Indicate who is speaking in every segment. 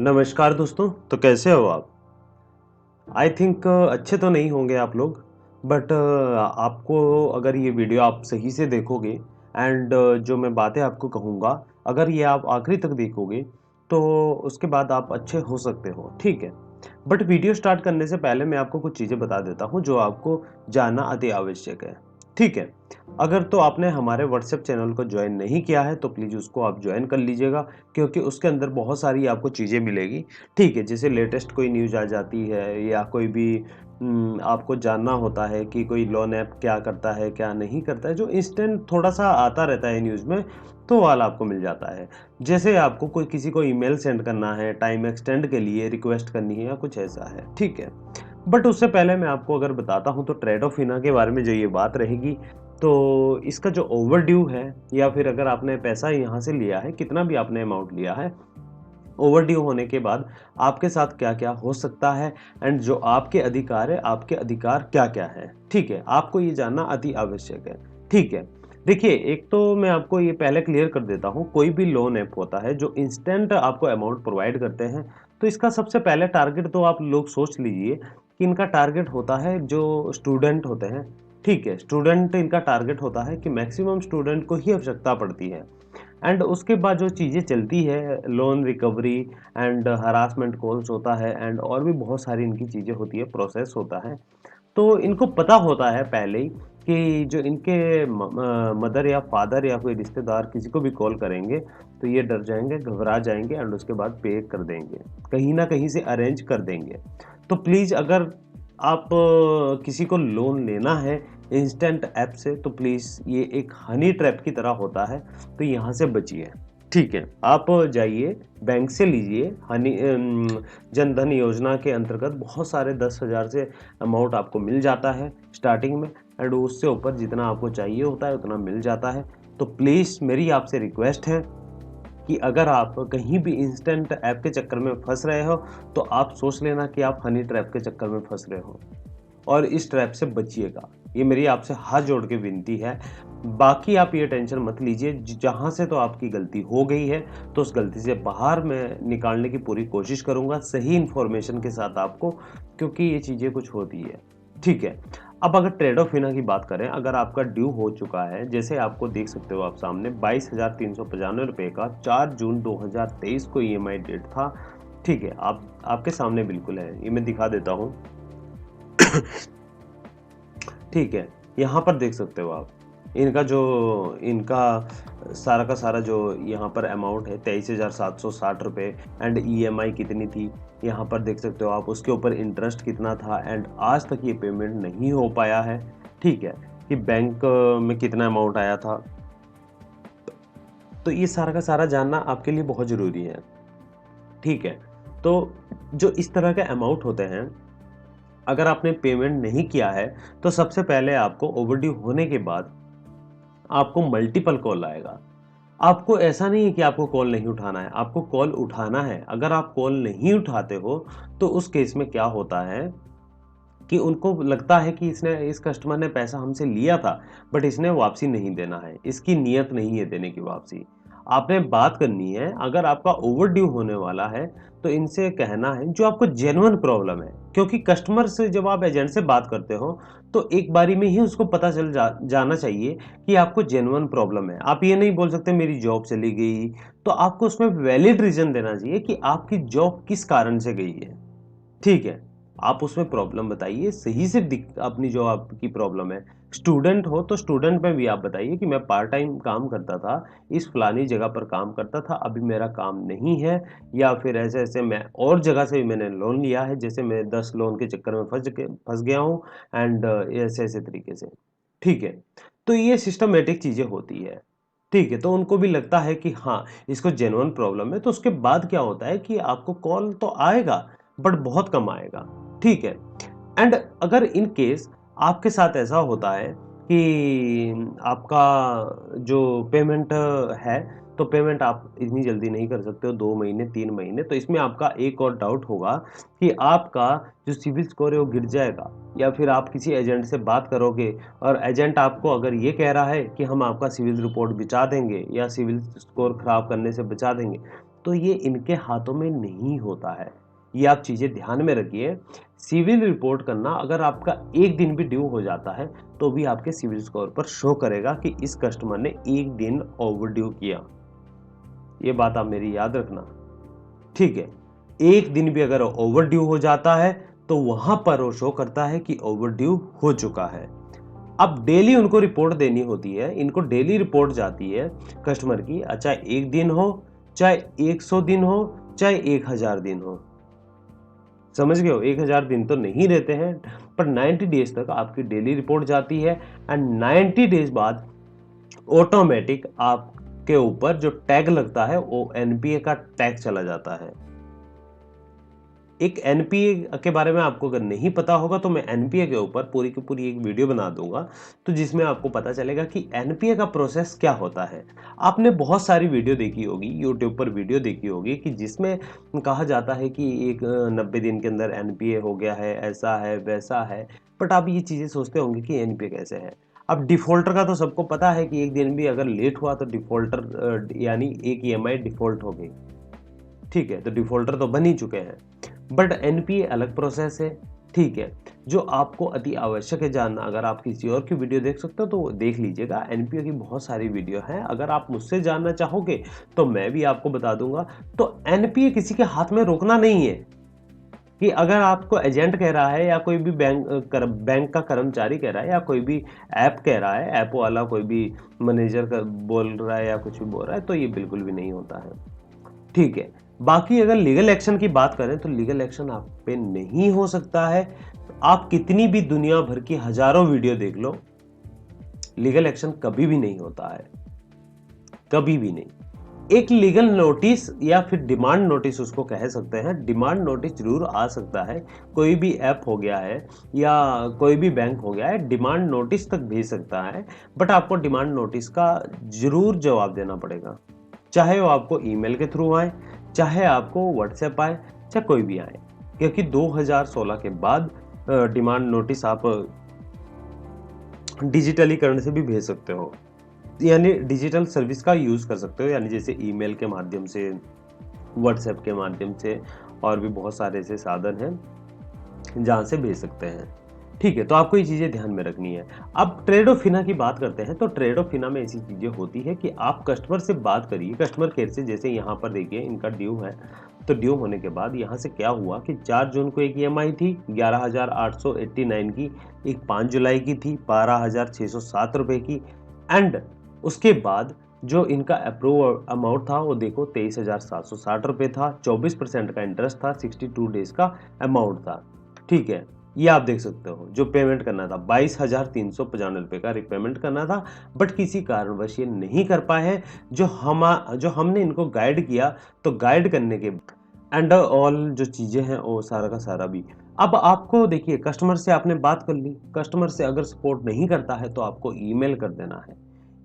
Speaker 1: नमस्कार दोस्तों, तो कैसे हो आप? आई थिंक अच्छे तो नहीं होंगे आप लोग, बट आपको अगर ये वीडियो आप सही से देखोगे एंड जो मैं बातें आपको कहूँगा, अगर ये आप आखिरी तक देखोगे, तो उसके बाद आप अच्छे हो सकते हो, ठीक है? बट वीडियो स्टार्ट करने से पहले मैं आपको कुछ चीज़ें बता देता हूँ, जो आपको जानना अति आवश्यक है, ठीक है? अगर तो आपने हमारे व्हाट्सएप चैनल को जॉइन नहीं किया है, तो प्लीज़ उसको आप जॉइन कर लीजिएगा, क्योंकि उसके अंदर बहुत सारी आपको चीज़ें मिलेगी, ठीक है? जैसे लेटेस्ट कोई न्यूज़ आ जाती है या कोई भी आपको जानना होता है कि कोई लोन ऐप क्या करता है, क्या नहीं करता है, जो इंस्टेंट थोड़ा-सा आता रहता है न्यूज़ में, तो वो वाला आपको मिल जाता है। जैसे आपको कोई किसी को ईमेल सेंड करना है, टाइम एक्सटेंड के लिए रिक्वेस्ट करनी है या कुछ ऐसा है, ठीक है? बट उससे पहले मैं आपको अगर बताता हूँ तो ट्रेड ऑफ इना के बारे में जो ये बात रहेगी, तो इसका जो ओवरड्यू है या फिर अगर आपने पैसा यहाँ से लिया है, कितना भी आपने अमाउंट लिया है, ओवरड्यू होने के बाद आपके साथ क्या-क्या हो सकता है एंड जो आपके अधिकार है, आपके अधिकार क्या-क्या हैं, ठीक है? आपको ये जानना अति आवश्यक है, ठीक है? देखिए, एक तो मैं आपको ये पहले क्लियर कर देता हूँ, कोई भी लोन ऐप होता है जो इंस्टेंट आपको अमाउंट प्रोवाइड करते हैं, तो इसका सबसे पहले टारगेट तो आप लोग सोच लीजिए कि इनका टारगेट होता है जो स्टूडेंट होते हैं, ठीक है? स्टूडेंट इनका टारगेट होता है कि मैक्सिमम स्टूडेंट को ही आवश्यकता पड़ती है। एंड उसके बाद जो चीज़ें चलती है loan recovery and harassment calls होता है एंड और भी बहुत सारी इनकी चीज़ें होती है, प्रोसेस होता है। तो इनको पता होता है पहले ही कि जो इनके मदर या फादर या कोई रिश्तेदार किसी को भी कॉल करेंगे, तो ये डर जाएँगे, घबरा जाएँगे एंड उसके बाद पे कर देंगे। कहीं न कहीं से अरेंज कर देंगे। तो प्लीज़ अगर आप किसी को लोन लेना है इंस्टेंट ऐप से तो प्लीज़ ये एक हनी ट्रैप की तरह होता है, तो यहाँ से बचिए। ठीक है, आप जाइए बैंक से लीजिए जन धन योजना के अंतर्गत बहुत सारे 10,000 से अमाउंट आपको मिल जाता है स्टार्टिंग में एंड उससे ऊपर जितना आपको चाहिए होता है उतना मिल जाता है। तो प्लीज़ मेरी आपसे रिक्वेस्ट है कि अगर आप कहीं भी इंस्टेंट ऐप के चक्कर में फँस रहे हो, तो आप सोच लेना कि आप हनी ट्रैप के चक्कर में फँस रहे हो। और इस ट्रैप से बचिएगा। ये मेरी आपसे हाथ जोड़ के विनती है। बाकी आप ये टेंशन मत लीजिए जहाँ से तो आपकी गलती हो गई है, तो उस गलती से बाहर मैं निकालने की पूरी कोशिश करूँगा सही इन्फॉर्मेशन के साथ आपको, क्योंकि ये चीज़ें कुछ होती है। ठीक है? अब अगर ट्रेड ऑफ इना की बात करें, अगर आपका ड्यू हो चुका है, जैसे आपको देख सकते हो आप सामने ₹22,395 का 4 जून 2023 को ईएमआई डेट था। ठीक है? आप आपके सामने बिल्कुल है। ये मैं दिखा देता हूँ। ठीक है, यहाँ पर देख सकते हो आप। इनका सारा का सारा जो यहाँ पर अमाउंट है ₹23,760 एंड ईएमआई कितनी थी, यहाँ पर देख सकते हो आप। उसके ऊपर इंटरेस्ट कितना था एंड आज तक ये पेमेंट नहीं हो पाया है, ठीक है? कि बैंक में कितना अमाउंट आया था। तो ये सारा का सारा जानना आपके लिए बहुत ज़रूरी है, ठीक है? तो जो इस तरह के अमाउंट होते हैं, अगर आपने पेमेंट नहीं किया है, तो सबसे पहले आपको ओवरड्यू होने के बाद आपको मल्टीपल कॉल आएगा। आपको ऐसा नहीं है कि आपको कॉल नहीं उठाना है, आपको कॉल उठाना है। अगर आप कॉल नहीं उठाते हो, तो उस केस में क्या होता है कि उनको लगता है कि इसने इस कस्टमर ने पैसा हमसे लिया था, बट इसने वापसी नहीं देना है, इसकी नीयत नहीं है देने की वापसी। आपने बात करनी है, अगर आपका ओवरड्यू होने वाला है, तो इनसे कहना है जो आपको जेन्युइन प्रॉब्लम है, क्योंकि कस्टमर से जब आप एजेंट से बात करते हो, तो एक बारी में ही उसको पता चल जाना चाहिए कि आपको जेन्युइन प्रॉब्लम है। आप ये नहीं बोल सकते मेरी जॉब चली गई, तो आपको उसमें वैलिड रीज़न देना चाहिए कि आपकी जॉब किस कारण से गई है। ठीक है, आप उसमें प्रॉब्लम बताइए, सही से अपनी जो आपकी प्रॉब्लम है। स्टूडेंट हो तो स्टूडेंट में भी आप बताइए कि मैं पार्ट टाइम काम करता था, इस फलानी जगह पर काम करता था, अभी मेरा काम नहीं है या फिर ऐसे-ऐसे मैं और जगह से भी मैंने लोन लिया है, जैसे मैं 10 लोन के चक्कर में फँस गया हूँ एंड ऐसे-ऐसे तरीके से। ठीक है, तो ये सिस्टमैटिक चीज़ें होती है। ठीक है, तो उनको भी लगता है कि हाँ, इसको जेन्युइन प्रॉब्लम है, तो उसके बाद क्या होता है कि आपको कॉल तो आएगा, बट बहुत कम आएगा, ठीक है? एंड अगर इन केस आपके साथ ऐसा होता है कि आपका जो पेमेंट है, तो पेमेंट आप इतनी जल्दी नहीं कर सकते हो 2 महीने, 3 महीने, तो इसमें आपका एक और डाउट होगा कि आपका जो सिविल स्कोर है वो गिर जाएगा या फिर आप किसी एजेंट से बात करोगे और एजेंट आपको अगर ये कह रहा है कि हम आपका सिविल रिपोर्ट बचा देंगे या सिविल स्कोर खराब करने से बचा देंगे, तो ये इनके हाथों में नहीं होता है। ये आप चीज़ें ध्यान में रखिए। सिविल रिपोर्ट करना अगर आपका 1 दिन भी ड्यू हो जाता है, तो भी आपके सिविल स्कोर पर शो करेगा कि इस कस्टमर ने 1 दिन ओवरड्यू किया। ये बात आप मेरी याद रखना, ठीक है? 1 दिन भी अगर ओवरड्यू हो जाता है, तो वहाँ पर वो शो करता है कि ओवरड्यू हो चुका है। अब डेली उनको रिपोर्ट देनी होती है, इनको डेली रिपोर्ट जाती है कस्टमर की, चाहे 1 दिन हो, चाहे 100 दिन हो, चाहे 1000 दिन हो। समझ गए हो? 1000 दिन तो नहीं रहते हैं, पर 90 डेज़ तक आपकी डेली रिपोर्ट जाती है एंड 90 डेज़ बाद ऑटोमैटिक आपके ऊपर जो टैग लगता है, वो एनपीए का टैग चला जाता है। एक एनपीए के बारे में आपको अगर नहीं पता होगा तो मैं एनपीए के ऊपर पूरी की पूरी एक वीडियो बना दूंगा, तो जिसमें आपको पता चलेगा कि एनपीए का प्रोसेस क्या होता है। आपने बहुत सारी वीडियो देखी होगी, यूट्यूब पर वीडियो देखी होगी कि जिसमें कहा जाता है कि एक 90 दिन के अंदर एनपीए हो गया है, ऐसा है वैसा है। बट आप ये चीज़ें सोचते होंगे कि एनपीए कैसे है। अब डिफॉल्टर का तो सबको पता है कि एक दिन भी अगर लेट हुआ तो डिफॉल्टर यानी एक ईएमआई डिफॉल्ट हो गई। ठीक है, तो डिफॉल्टर तो बन ही चुके हैं। बट एनपीए अलग प्रोसेस है, ठीक है? जो आपको अति आवश्यक है जानना, अगर आप किसी और की वीडियो देख सकते हो तो वो देख लीजिएगा। एनपीए की बहुत सारी वीडियो हैं, अगर आप मुझसे जानना चाहोगे तो मैं भी आपको बता दूंगा। तो एनपीए किसी के हाथ में रोकना नहीं है कि अगर आपको एजेंट कह रहा है या कोई भी बैंक का कर्मचारी कह रहा है या कोई भी ऐप कह रहा है, ऐप वाला कोई भी मैनेजर बोल रहा है या कुछ भी बोल रहा है, तो ये बिल्कुल भी नहीं होता है। ठीक है। बाकी अगर लीगल एक्शन की बात करें तो लीगल एक्शन आप पे नहीं हो सकता है। आप कितनी भी दुनिया भर की हजारों वीडियो देख लो, लीगल एक्शन कभी भी नहीं होता है, कभी भी नहीं। एक लीगल नोटिस या फिर डिमांड नोटिस उसको कह सकते हैं, डिमांड नोटिस जरूर आ सकता है। कोई भी ऐप हो गया है या कोई भी बैंक हो गया है, डिमांड नोटिस तक भेज सकता है। बट आपको डिमांड नोटिस का जरूर जवाब देना पड़ेगा, चाहे वो आपको ईमेल के थ्रू आए, चाहे आपको व्हाट्सएप आए, चाहे कोई भी आए। क्योंकि 2016 के बाद डिमांड नोटिस आप डिजिटलीकरण से भी भेज सकते हो, यानी डिजिटल सर्विस का यूज़ कर सकते हो, यानी जैसे ईमेल के माध्यम से, व्हाट्सएप के माध्यम से, और भी बहुत सारे ऐसे साधन हैं जहाँ से भेज सकते हैं। ठीक है, तो आपको ये चीज़ें ध्यान में रखनी है। अब ट्रेडोफिना की बात करते हैं, तो ट्रेडोफिना में ऐसी चीज़ें होती है कि आप कस्टमर से बात करिए, कस्टमर केयर से। जैसे यहाँ पर देखिए इनका ड्यू है, तो ड्यू होने के बाद यहाँ से क्या हुआ कि 4 जून को एक ईएमआई थी 11,889 की, एक 5 जुलाई की थी 12,607 रुपए की, एंड उसके बाद जो इनका अप्रूव अमाउंट था वो देखो 23,760 रुपए था, 24% का इंटरेस्ट था, 62 डेज का अमाउंट था। ठीक है, ये आप देख सकते हो। जो पेमेंट करना था 22,395 रुपए का रिपेमेंट करना था, बट किसी कारणवश ये नहीं कर पाए हैं। जो हमने इनको गाइड किया, तो गाइड करने के एंड ऑल जो चीज़ें हैं वो सारा का सारा भी। अब आपको देखिए, कस्टमर से आपने बात कर ली, कस्टमर से अगर सपोर्ट नहीं करता है तो आपको ईमेल कर देना है।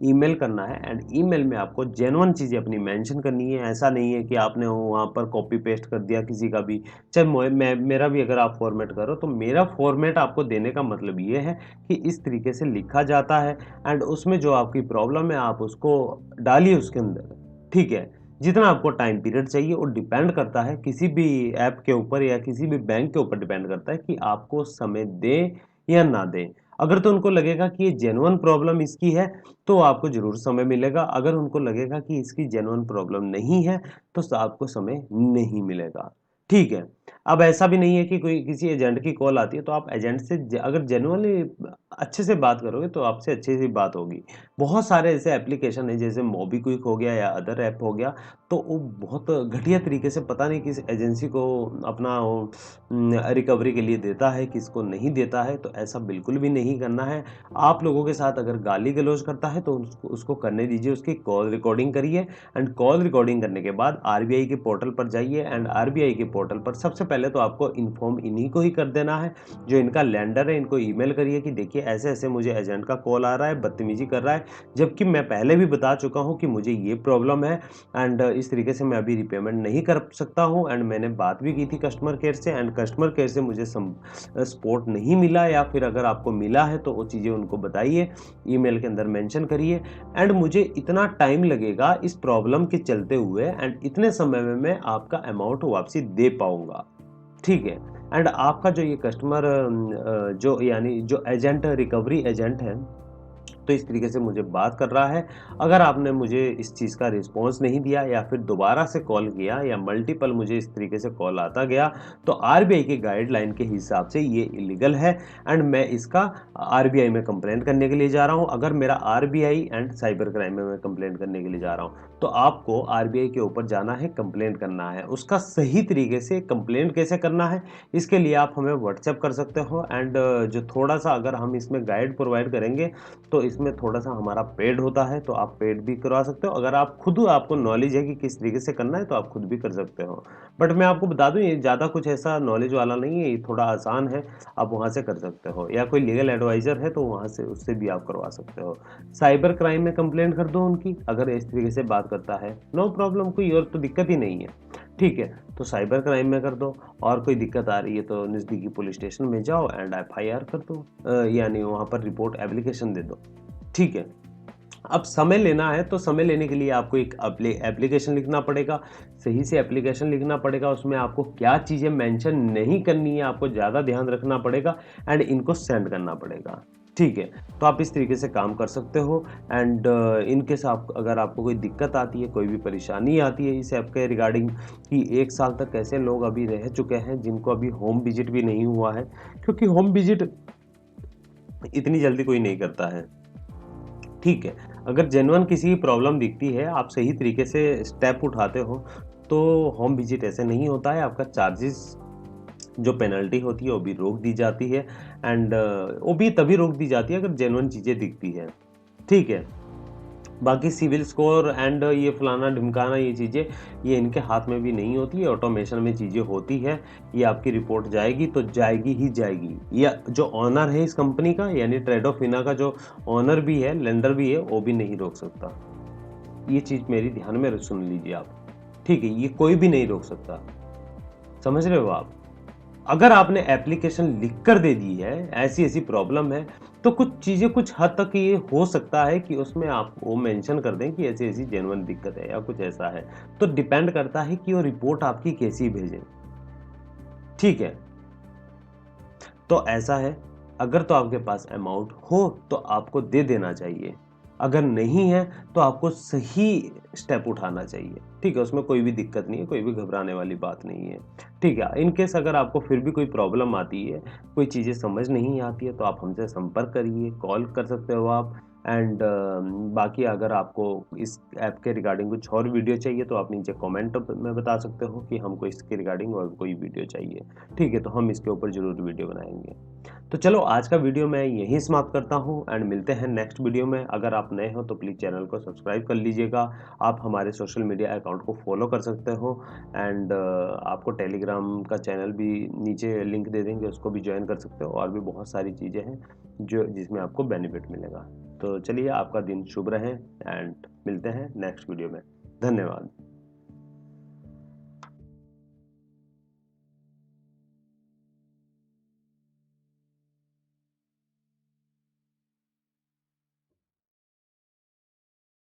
Speaker 1: ईमेल करना है एंड ईमेल में आपको जेन्युइन चीज़ें अपनी मेंशन करनी है। ऐसा नहीं है कि आपने वहाँ पर कॉपी पेस्ट कर दिया किसी का भी। चाहे मेरा भी अगर आप फॉर्मेट करो, तो मेरा फॉर्मेट आपको देने का मतलब ये है कि इस तरीके से लिखा जाता है एंड उसमें जो आपकी प्रॉब्लम है आप उसको डालिए उसके अंदर। ठीक है? जितना आपको टाइम पीरियड चाहिए वो डिपेंड करता है किसी भी ऐप के ऊपर या किसी भी बैंक के ऊपर डिपेंड करता है कि आपको समय दें या ना दें। अगर तो उनको लगेगा कि ये जेन्युइन प्रॉब्लम इसकी है, तो आपको ज़रूर समय मिलेगा। अगर उनको लगेगा कि इसकी जेन्युइन प्रॉब्लम नहीं है, तो आपको समय नहीं मिलेगा। ठीक है? अब ऐसा भी नहीं है कि कोई किसी एजेंट की कॉल आती है तो आप एजेंट से अगर जेन्युइनली अच्छे से बात करोगे तो आपसे अच्छे से बात होगी। बहुत सारे ऐसे एप्लीकेशन हैं जैसे मोबीक्विक हो गया या अदर ऐप हो गया, तो वो बहुत घटिया तरीके से पता नहीं किस एजेंसी को अपना वो रिकवरी के लिए देता है, किसको नहीं देता है, तो ऐसा बिल्कुल भी नहीं करना है। आप लोगों के साथ अगर गाली-गलौज करता है तो उसको उसको करने दीजिए, उसकी कॉल रिकॉर्डिंग करिए एंड कॉल रिकॉर्डिंग करने के बाद आरबीआई के पोर्टल पर जाइए एंड आरबीआई के पोर्टल पर सबसे पहले तो आपको इन्फॉर्म इन्हीं को ही कर देना है, जो इनका लेंडर है। इनको ईमेल करिए कि देखिए ऐसे-ऐसे मुझे एजेंट का कॉल आ रहा है, बदतमीज़ी कर रहा है, जबकि मैं पहले भी बता चुका हूँ कि मुझे ये प्रॉब्लम है एंड इस तरीके से मैं अभी रीपेमेंट नहीं कर सकता हूँ एंड मैंने बात भी की थी कस्टमर केयर से एंड कस्टमर केयर से मुझे सपोर्ट नहीं मिला या फिर अगर आपको मिला है तो वो चीज़ें उनको बताइए, ईमेल के अंदर मेंशन करिए एंड मुझे इतना टाइम लगेगा इस प्रॉब्लम के चलते हुए एंड इतने समय में मैं आपका अमाउंट वापसी दे पाऊँगा। ठीक है? एंड आपका जो ये कस्टमर जो यानी जो एजेंट रिकवरी एजेंट है, तो इस तरीके से मुझे बात कर रहा है। अगर आपने मुझे इस चीज़ का रिस्पॉन्स नहीं दिया या फिर दोबारा से कॉल किया या मल्टीपल मुझे इस तरीके से कॉल आता गया, तो आरबीआई की गाइडलाइन के हिसाब से ये इल्लीगल है एंड मैं इसका आरबीआई में कंप्लेंट करने के लिए जा रहा हूँ। अगर मेरा आरबीआई एंड साइबर क्राइम में मैं कंप्लेंट करने के लिए जा रहा हूँ, तो आपको आरबीआई के ऊपर जाना है, कंप्लेंट करना है। उसका सही तरीके से कंप्लेंट कैसे करना है, इसके लिए आप हमें व्हाट्सएप कर सकते हो एंड जो थोड़ा-सा अगर हम इसमें गाइड प्रोवाइड करेंगे तो इसमें थोड़ा-सा हमारा पेड होता है, तो आप पेड भी करवा सकते हो। अगर आप खुद आपको नॉलेज है कि किस तरीके से करना है, तो आप खुद भी कर सकते हो। बट मैं आपको बता दूँ, ये ज़्यादा कुछ ऐसा नॉलेज वाला नहीं है, ये थोड़ा आसान है, आप वहाँ से कर सकते हो या कोई लीगल एडवाइज़र है, तो वहाँ से उससे भी आप करवा सकते हो। साइबर क्राइम में कंप्लेंट कर दो उनकी, अगर इस तरीके से बात करता है, नो प्रॉब्लम, कोई और तो दिक्कत ही नहीं है। ठीक है, तो साइबर क्राइम में कर दो और कोई दिक्कत आ रही है, तो नज़दीकी पुलिस स्टेशन में जाओ एंड एफआईआर कर दो यानी वहाँ पर रिपोर्ट एप्लीकेशन दे दो। ठीक है। अब समय लेना है तो समय लेने के लिए आपको एक एप्लीकेशन लिखना पड़ेगा, सही से एप्लीकेशन लिखना पड़ेगा, उसमें आपको क्या चीज़ें मेंशन नहीं करनी है, आपको ज़्यादा ध्यान रखना पड़ेगा एंड इनको सेंड करना पड़ेगा। ठीक है, तो आप इस तरीके से काम कर सकते हो एंड इन केस आप अगर आपको कोई दिक्कत आती है, कोई भी परेशानी आती है इस ऐप के रिगार्डिंग कि 1 साल तक कैसे लोग अभी रह चुके हैं जिनको अभी होम विज़िट भी नहीं हुआ है, क्योंकि होम विज़िट इतनी जल्दी कोई नहीं करता है। ठीक है, अगर जेन्युइन किसी प्रॉब्लम दिखती है, आप सही तरीके से स्टेप उठाते हो, तो होम विज़िट ऐसे नहीं होता है, आपका चार्जेज़ जो पेनल्टी होती है, वो भी रोक दी जाती है एंड वो भी तभी रोक दी जाती है अगर जेन्युइन चीज़ें दिखती हैं, ठीक है? बाकी सिविल स्कोर एंड ये फलाना-ढिमकाना ये चीज़ें, ये इनके हाथ में भी नहीं होती है, ऑटोमेशन में चीज़ें होती है। ये आपकी रिपोर्ट जाएगी तो जाएगी ही जाएगी। या जो ओनर है इस कंपनी का यानी ट्रेडोफिना का जो ओनर भी है, लेंडर भी है, वो भी नहीं रोक सकता। ये चीज़ मेरी ध्यान में सुन लीजिए आप। ठीक है? ये कोई भी नहीं रोक सकता। समझ रहे हो आप? अगर आपने एप्लीकेशन लिख कर दे दी है, ऐसी-ऐसी प्रॉब्लम है, तो कुछ चीज़ें कुछ हद तक ये हो सकता है कि उसमें आप वो मेंशन कर दें कि ऐसी-ऐसी जेन्युइन दिक्कत है या कुछ ऐसा है। तो डिपेंड करता है कि वो रिपोर्ट आपकी कैसी भेजें। ठीक है? तो ऐसा है, अगर तो आपके पास अमाउंट हो, तो आपको दे देना चाहिए। अगर नहीं है, तो आपको सही स्टेप उठाना चाहिए। ठीक है? उसमें कोई भी दिक्कत नहीं है, कोई भी घबराने वाली बात नहीं है। ठीक है? इन केस अगर आपको फिर भी कोई प्रॉब्लम आती है, कोई चीज़ें समझ नहीं आती है, तो आप हमसे संपर्क करिए, कॉल कर सकते हो आप एंड बाकी अगर आपको इस ऐप के रिगार्डिंग कुछ और वीडियो चाहिए, तो आप नीचे कमेंट में बता सकते हो कि हमको इसके रिगार्डिंग और कोई वीडियो चाहिए। ठीक है? तो हम इसके ऊपर ज़रूर वीडियो बनाएँगे। तो चलो आज का वीडियो मैं यहीं समाप्त करता हूँ एंड मिलते हैं नेक्स्ट वीडियो में। अगर आप नए हो तो प्लीज़ चैनल को सब्सक्राइब कर लीजिएगा। आप हमारे सोशल मीडिया अकाउंट को फॉलो कर सकते हो एंड आपको टेलीग्राम का चैनल भी नीचे लिंक दे देंगे, उसको भी जॉइन कर सकते हो और भी बहुत सारी चीज़ें हैं जो जिसमें आपको बेनिफिट मिलेगा। तो चलिए आपका दिन शुभ रहे एंड मिलते हैं नेक्स्ट वीडियो में। धन्यवाद।